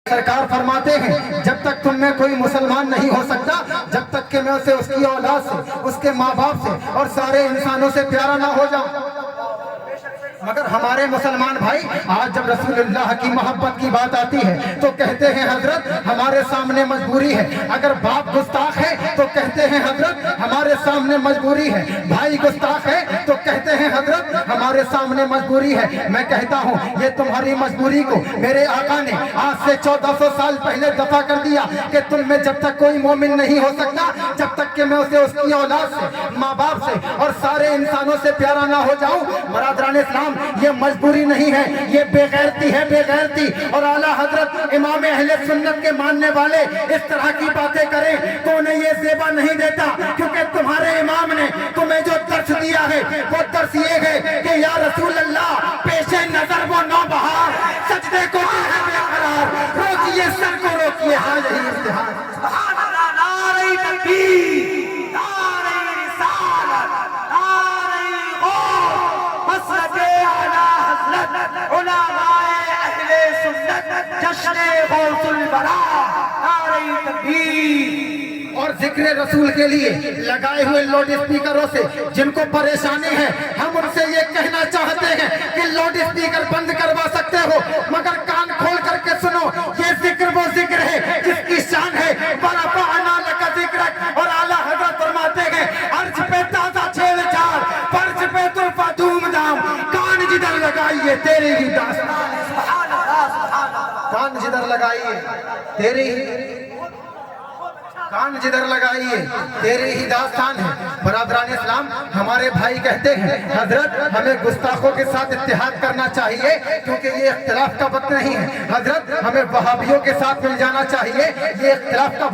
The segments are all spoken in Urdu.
سرکار فرماتے ہیں جب تک تم میں کوئی مسلمان نہیں ہو سکتا جب تک کہ میں اسے اس کی اولاد سے، اس کے ماں باپ سے اور سارے انسانوں سے پیارا نہ ہو جاؤں۔ مگر ہمارے مسلمان بھائی آج جب رسول اللہ کی محبت کی بات آتی ہے تو کہتے ہیں حضرت ہمارے سامنے مجبوری ہے۔ اگر باپ گستاخ ہے تو کہتے ہیں حضرت ہمارے سامنے مجبوری ہے۔ بھائی گستاخ ہے تو کہتے ہیں حضرت ہمارے سامنے مجبوری ہے۔ میں کہتا ہوں یہ تمہاری مجبوری کو میرے آقا نے آج سے 1400 سال پہلے دفع کر دیا کہ تم میں جب تک کوئی مومن نہیں ہو سکتا جب تک کہ میں اسے اس کی اولاد سے، ماں باپ سے اور سارے انسانوں سے پیارا نہ ہو جاؤں۔ برادران اسلام یہ مجبوری نہیں ہے، یہ بے غیرتی ہے، بے غیرتی۔ اور اعلیٰ حضرت امام اہل سنت کے ماننے والے اس طرح کی باتیں کریں تو انہیں یہ زیبا نہیں دیتا، کیونکہ تمہارے امام نے تمہیں جو درس دیا ہے وہ درس یہ ہے کہ یا رسول اللہ پیش نظر وہ نوبہار، سجدے کو دل ہے بے قرار، روکیے سر کو روکیے، ہاں یہی امتحان۔ سبحان اللہ، نعرہ تکبیر، نعرہ رسالت، نعرہ غوث، مسلک اعلیٰ حضرت علماء اہل سنت، جشن غوث الورا، نعرہ تکبیر۔ اور ذکر رسول کے لیے لگائے ہوئے لاؤڈ اسپیکروں سے جن کو پریشانی ہے ہم ان سے یہ کہنا چاہتے ہیں کہ لاؤڈ اسپیکر بند کروا سکتے ہو مگر کان کھول کر کے سنو، یہ ذکر وہ ذکر ہے جس کی شان ہے وَرَفَعْنَا لَكَ ذِكْرَكَ۔ اور اعلیٰ حضرت فرماتے ہیں عرش پہ تازہ چھیڑ چھاڑ، فرش پہ طرفہ دھوم دھام، کان جدھر لگائیے تیری ہی داستان، سبحان اللہ، سبحان اللہ۔ کان جدھر لگائیے تیری ہی، کان جدھر لگائیے تیری ہی داستان ہے۔ برادران اسلام ہمارے بھائی کہتے ہیں حضرت ہمیں گستاخوں کے ساتھ اتحاد کرنا چاہیے کیونکہ یہ اختلاف کا وقت نہیں ہے۔ حضرت ہمیں وہابیوں کے ساتھ مل جانا چاہیے، یہ اختلاف کا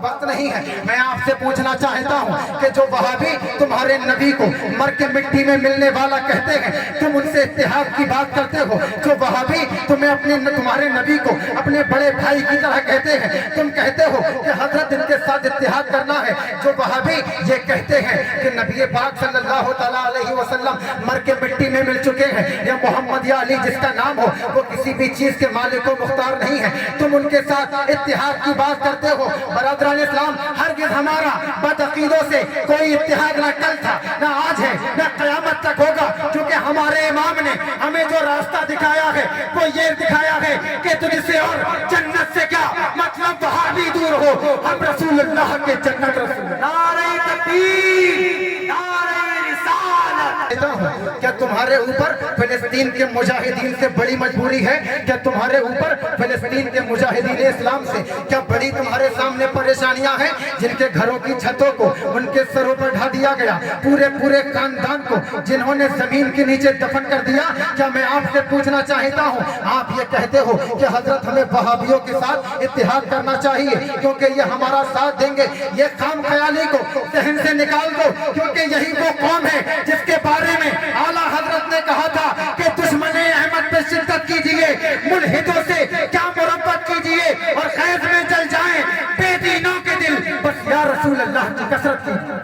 وقت نہیں ہے۔ میں آپ سے پوچھنا چاہتا ہوں کہ جو وہابی تمہارے نبی کو مر کے مٹی میں ملنے والا کہتے ہیں تم ان سے اتحاد کی بات کرتے ہو، جو وہابی تمہارے نبی کو اپنے بڑے بھائی کی طرح کہتے ہیں تم کہتے ہو کہ حضرت کے ساتھ اتحاد کرنا ہے۔ جو وہابی یہ کہتے ہیں کہ نبی پاک صلی اللہ تعالیٰ علیہ وسلم مر کے مٹی میں مل چکے ہیں، یا محمد یا علی جس کا نام ہو وہ کسی بھی چیز کے مالک و مختار نہیں ہے، تم ان کے ساتھ اتحاد کی بات کرتے ہو۔ برادران اسلام ہرگز ہمارا بدعقیدوں سے کوئی اتحاد نہ کل تھا، نہ آج ہے، نہ قیامت تک ہوگا، کیونکہ ہمارے امام نے ہمیں جو راستہ دکھایا ہے وہ یہ دکھایا ہے کہ تجھ سے اور جنت سے کیا مطلب وہابی دور ہو، ہم رسول اللہ کے جنت رسول۔ نعرہ تکبیر، نعرہ رسالت۔ کہتا ہوں کیا تمہارے اوپر فلسطین کے مجاہدین سے بڑی مجبوری ہے؟ کیا تمہارے اوپر فلسطین کے مجاہدین اسلام سے کیا بڑی تمہارے سامنے پریشانیاں ہیں؟ جن کے گھروں کی چھتوں کو ان کے سروں پر ڈھا دیا گیا، پورے خاندان کو جنہوں نے زمین کے نیچے دفن کر دیا۔ کیا میں آپ سے پوچھنا چاہتا ہوں آپ یہ کہتے ہو کہ حضرت ہمیں وہابیوں کے ساتھ اتحاد کرنا چاہیے کیونکہ یہ ہمارا ساتھ دیں گے؟ یہ خام خیالی کو ذہن سے نکال دو، کیونکہ یہی وہ قوم ہے جس کے بارے میں اعلیٰ حضرت نے کہا تھا کہ دشمن احمد پہ شدت کیجئے، ملحدوں سے کیا مربت کیجئے اور خیز میں جل جائیں بے دینوں کے دل، بس یا رسول اللہ کی کثرت کی۔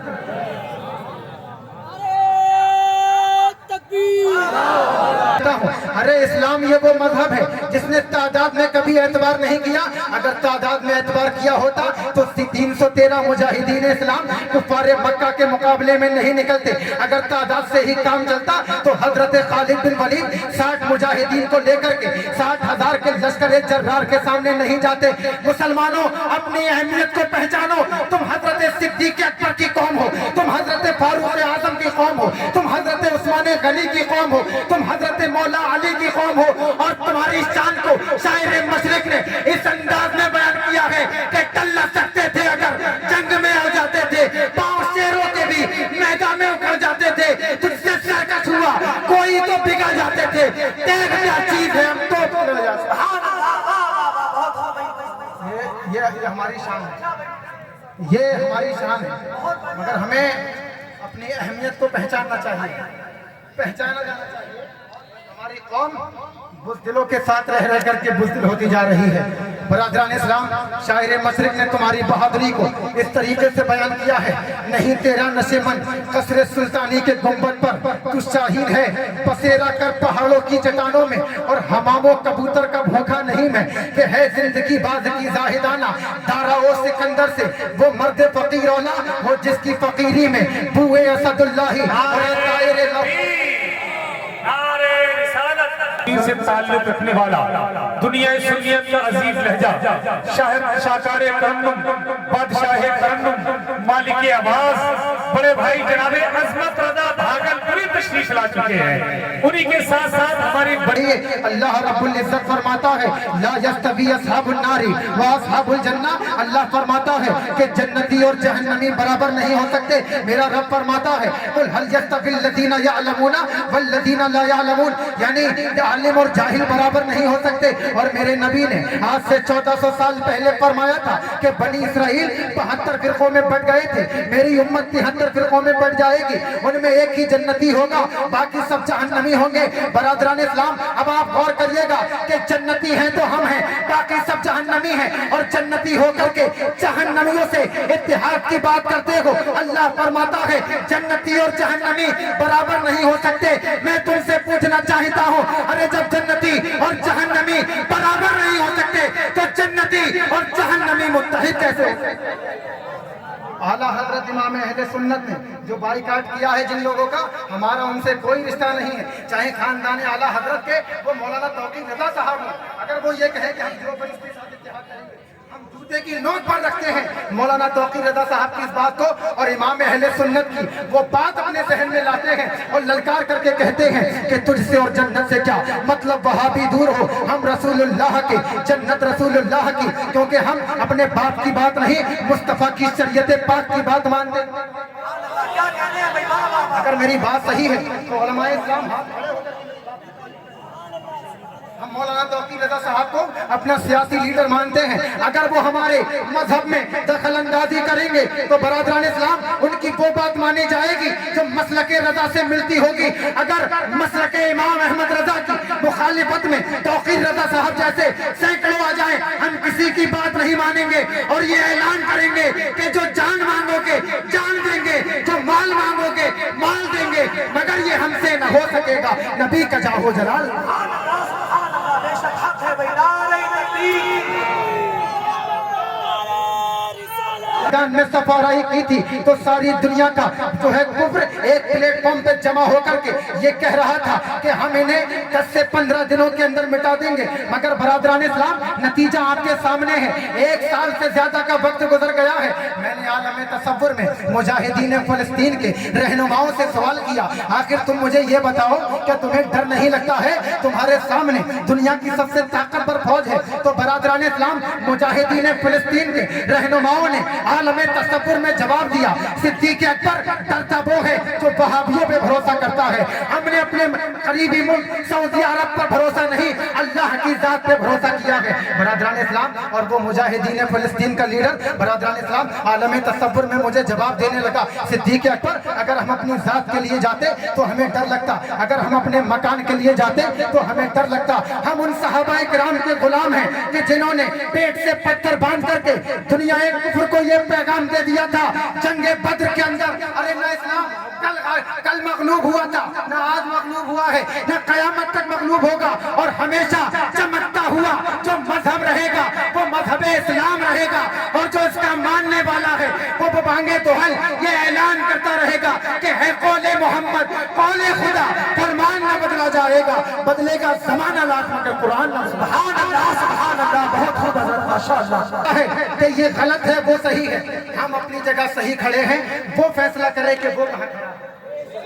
ارے اسلام یہ وہ مذہب ہے جس نے تعداد میں کبھی اعتبار نہیں کیا، اگر تعداد میں اعتبار کیا ہوتا تو 313 مجاہدین اسلام کفار مکہ کے مقابلے میں نہیں نکلتے، اگر تعداد سے ہی کام چلتا تو حضرت خالد بن ولید 60 مجاہدین کو لے کر کے 60,000 کے لشکر جرار کے سامنے نہیں جاتے۔ مسلمانوں اپنی اہمیت کو پہچانو، تم حضرت صدیق اکبر کی قوم ہو، تم حضرت فاروق اعظم کی قوم ہو، تم حضرت عثمان غنی کی قوم ہو، تم حضرت مولا علی کی قوم ہو، اور تمہاری شان کو شاعر مشرق نے اس انداز میں بیان کیا ہے کہ ٹل سکتے تھے اگر جنگ میں آ جاتے تھے، پاؤں شیروں کے بھی میدان میں اکھڑ جاتے تھے، تجھ سے سرکش ہوا کوئی تو بگڑ جاتے تھے، دیکھ کیا چیز ہے ہم تو یہ ہماری شان ہے، یہ ہماری شان ہے، مگر ہمیں اپنی اہمیت کو پہچاننا چاہیے، پہچانا جانا چاہیے۔ ہماری قوم بزدلوں کے ساتھ رہ کر کے بزدل ہوتی جا رہی ہے۔ برادران اسلام، شاعر مشرق نے تمہاری بہادری کو اس طریقے سے بیان کیا ہے، نہیں تیرا نشے من قصر سلطانی کے گنبد پر تو شاہین ہے بسیرا کر پہاڑوں کی چٹانوں میں، اور حمام و کبوتر کا بھوکا نہیں میں کہ ہے زندگی باز کی زاہدانہ، دارا و سکندر سے وہ مرد فقیرانہ ہو جس کی فقیری میں بوئے اسد اللہ اور طائر سے تعلق رکھنے والا دنیا سنیت کا عزیز لہجہ، شاہکار ترنم، بادشاہ ترنم، مالک آواز، بڑے بھائی جناب عظمت رضا بھاگلپوری تشریف لا چکے ہیں۔ انہی کے ساتھ ساتھ ہماری بڑی اللہ رب العزت فرماتا ہے لا یستوی اصحاب النار و اصحاب الجنہ، اللہ فرماتا ہے کہ جنتی اور جہنمی برابر نہیں ہو سکتے۔ میرا رب فرماتا ہے قل هل یستوی الذین یعلمون والذین لا یعلمون، یعنی عالم اور جاہل برابر نہیں ہو سکتے۔ اور میرے نبی نے آج سے 1400 سال پہلے فرمایا تھا کہ بنی اسرائیل 72 فرقوں میں بٹ گئے تھے، میری امت 73 فرقوں میں بٹ جائے گی، ان میں ایک ہی جنتی ہوگا، باقی سب جہنمی ہوں گے۔ برادران اسلام، اب آپ غور کریے گا کہ جنتی ہیں تو ہم ہیں، باقی سب جہنمی ہیں، اور جنتی ہو کر کے جہنمیوں سے اتحاد کی بات کرتے ہو۔ اللہ فرماتا ہے جنتی اور جہنمی برابر نہیں ہو سکتے۔ میں تم سے پوچھنا چاہتا ہوں، ارے جب جنتی اور جہنمی برابر نہیں ہو سکتے تو جنتی اور جہنمی متحد کیسے ہو سکتے؟ اعلیٰ حضرت امام اہل سنت نے جو بائیکاٹ کیا ہے جن لوگوں کا، ہمارا ان سے کوئی رشتہ نہیں ہے، چاہے خاندان اعلیٰ حضرت کے وہ مولانا توقیر رضا صاحب ہوں، اگر وہ یہ کہے کہ ہم دیوبند کے ساتھ اتحاد کریں گے، ہم جوتے کی نوک پر رکھتے ہیں مولانا توقیر رضا صاحب کی اس بات کو، اور امام اہل سنت کی وہ بات اپنے ذہن میں لاتے ہیں اور للکار کر کے کہتے ہیں کہ تجھ سے اور جنت سے کیا مطلب، وہاں بھی دور ہو، ہم رسول اللہ کی جنت رسول اللہ کی، کیونکہ ہم اپنے باپ کی بات نہیں مصطفیٰ کی شریعت پاک کی بات مانتے ہیں۔ کیا کہنے ہیں بھائی، واہ واہ واہ۔ اگر میری بات صحیح ہے تو علماء اسلام ہم مولانا توقیر رضا صاحب کو اپنا سیاسی لیڈر مانتے ہیں، اگر وہ ہمارے مذہب میں دخل اندازی کریں گے تو برادران اسلام ان کی وہ بات مانی جائے گی جو مسلک رضا سے ملتی ہوگی۔ اگر مسلک امام احمد رضا کی مخالفت میں توقیر رضا صاحب جیسے سینکڑوں آ جائیں، ہم کسی کی بات نہیں مانیں گے اور یہ اعلان کریں گے کہ جو جان مانگو گے جان دیں گے، جو مال مانگو گے مال دیں گے، مگر یہ ہم سے نہ ہو سکے گا۔ نبی کا جاہو جلال بے شک حق ہے بھائی، نعرہ تکبیر۔ میں سفارائی کی تھی تو ساری دنیا کا جو ہے کفر ایک پلیٹ فارم پہ جمع ہو کر کے یہ کہہ رہا تھا کہ ہم انہیں 10 سے 15 دنوں کے اندر مٹا دیں گے، مگر برادران اسلام نتیجہ آپ کے سامنے ہے، 1 سال سے زیادہ کا وقت گزر گیا ہے۔ میں نے عالم تصور میں مجاہدین فلسطین کے رہنماؤں سے سوال کیا، آخر تم مجھے یہ بتاؤ کہ تمہیں ڈر نہیں لگتا ہے؟ تمہارے سامنے دنیا کی سب سے طاقتور فوج ہے۔ تو برادران اسلام مجاہدین فلسطین کے رہنماؤں نے عالم تصور میں جواب دیا، صدیق اکبر ڈرتا وہ ہے جو وہابیوں پہ بھروسہ کرتا ہے، ہم نے اپنے قریبی ملک سعودی عرب پر بھروسہ نہیں اللہ کی ذات پہ بھروسہ کیا ہے۔ برادران اسلام، اور وہ مجاہدین فلسطین کا لیڈر برادران اسلام عالم تصور میں مجھے جواب دینے لگا، صدیق اکبر اگر ہم اپنی ذات کے لیے جاتے تو ہمیں ڈر لگتا، اگر ہم اپنے مکان کے لیے جاتے تو ہمیں ڈر لگتا، ہم ان صحابہ کرام کے غلام ہیں کہ جنہوں نے پیٹ سے پتھر باندھ کر کے دنیا کفر کو یہ پیغام دے دیا تھا جنگ بدر کے اندر، ارے نہ اسلام کل مغلوب ہوا تھا، نہ آج مغلوب ہوا ہے، نہ قیامت تک مغلوب ہوگا، اور ہمیشہ چمکتا ہوا جو مذہب رہے گا وہ مذہب اسلام رہے گا، اور جو اس کا ماننے والا ہے وہ بانگے تو حل یہ اعلان کرتا رہے گا کہ ہے قول محمد قول خدا، فرمان نہ بدلا جائے گا، بدلے گا زمانہ لاکھ مگر قرآن نہ۔ سبحان اللہ سبحان اللہ، بہت خوب حضرت ماشاءاللہ ہے کہ یہ غلط ہے وہ صحیح ہے، ہم اپنی جگہ صحیح کھڑے ہیں، وہ فیصلہ کرے کہ وہ کہاں کھڑا ہے۔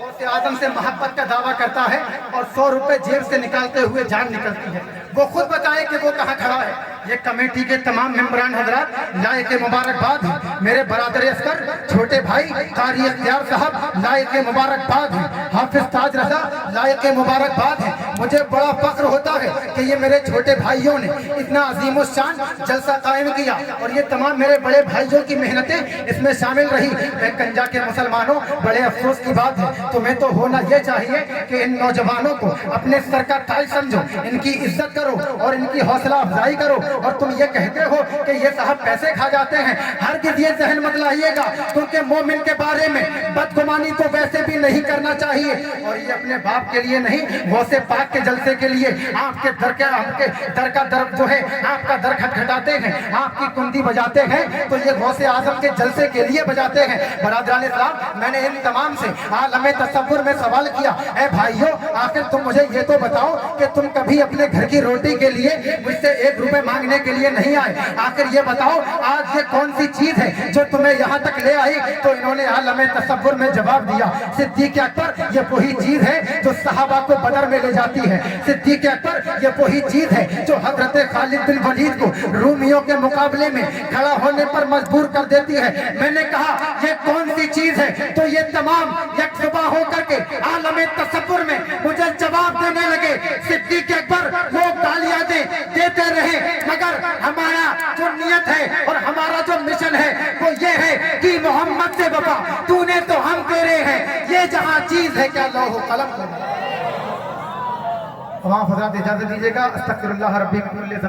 غوث اعظم سے محبت کا دعویٰ کرتا ہے اور 100 روپے جیب سے نکالتے ہوئے جان نکلتی ہے، وہ خود بتائے کہ وہ کہاں کھڑا ہے۔ یہ کمیٹی کے تمام ممبران حضرات لائق مبارکباد ہیں، میرے برادر اسکر چھوٹے بھائی قاری اختیار صاحب لائق مبارکباد ہیں، حافظ تاج رضا لائق مبارکباد ہیں، مجھے بڑا فخر ہوتا ہے کہ یہ میرے چھوٹے بھائیوں نے اتنا عظیم الشان جلسہ قائم کیا اور یہ تمام میرے بڑے بھائیوں کی محنتیں اس میں شامل رہی۔ میں کنجا کے مسلمانوں، بڑے افسوس کی بات ہے، تمہیں تو ہونا یہ چاہیے کہ ان نوجوانوں کو اپنے سر کا تاج سمجھو، ان کی عزت کرو اور ان کی حوصلہ افزائی کرو، اور تم یہ کہتے ہو کہ یہ صاحب پیسے کھا جاتے ہیں، ہرگز یہ ذہن مت لائیے گا، کیونکہ مومن کے بارے میں بدگمانی تو ویسے بھی نہیں کرنا چاہیے، اور یہ اپنے باپ کے لیے نہیں، غوث پاک کے جلسے کے لیے آپ کے در کا در جو ہے آپ کا در کھٹکھٹاتے ہیں، آپ کی کندی بجاتے ہیں، تو یہ غوث اعظم کے جلسے کے لیے بجاتے ہیں۔ برادران اسلام، میں نے ان تمام سے عالم تصور میں سوال کیا، اے بھائیو، آخر تم مجھے یہ تو بتاؤ کہ تم کبھی اپنے گھر کی روٹی کے لیے مجھ سے 1 روپے مانگنے کے لیے نہیں آئے، آخر یہ بتاؤ آج یہ کون سی چیز ہے جو تمہیں یہاں تک لے آئی؟ تو انہوں نے عالم تصور میں جواب دیا، صدیق اکبر یہ وہی چیز ہے جو صحابہ کو بدر میں لے جاتی ہے، صدیق اکبر یہ وہی چیز ہے جو حضرت خالد بن ولید کو رومیوں کے مقابلے میں کھڑا ہونے پر مجبور کر دیتی ہے۔ میں نے کہا یہ کون سی چیز ہے؟ تو یہ تمام یکسبا ہو کر کے عالم تصور میں مجھے جواب دینے لگے، صدیق اکبر وہ گالیاں دیتے رہے، مگر ہمارا جو نیت ہے اور ہمارا جو مشن ہے وہ یہ ہے کہ محمد سے وفا تو نے تو ہم تیرے ہیں، یہ جہاں چیز ہے کیا لوح و قلم۔ تمام حضرات اجازت دیجیے گا، استغفر اللہ ربی من کل ذنب۔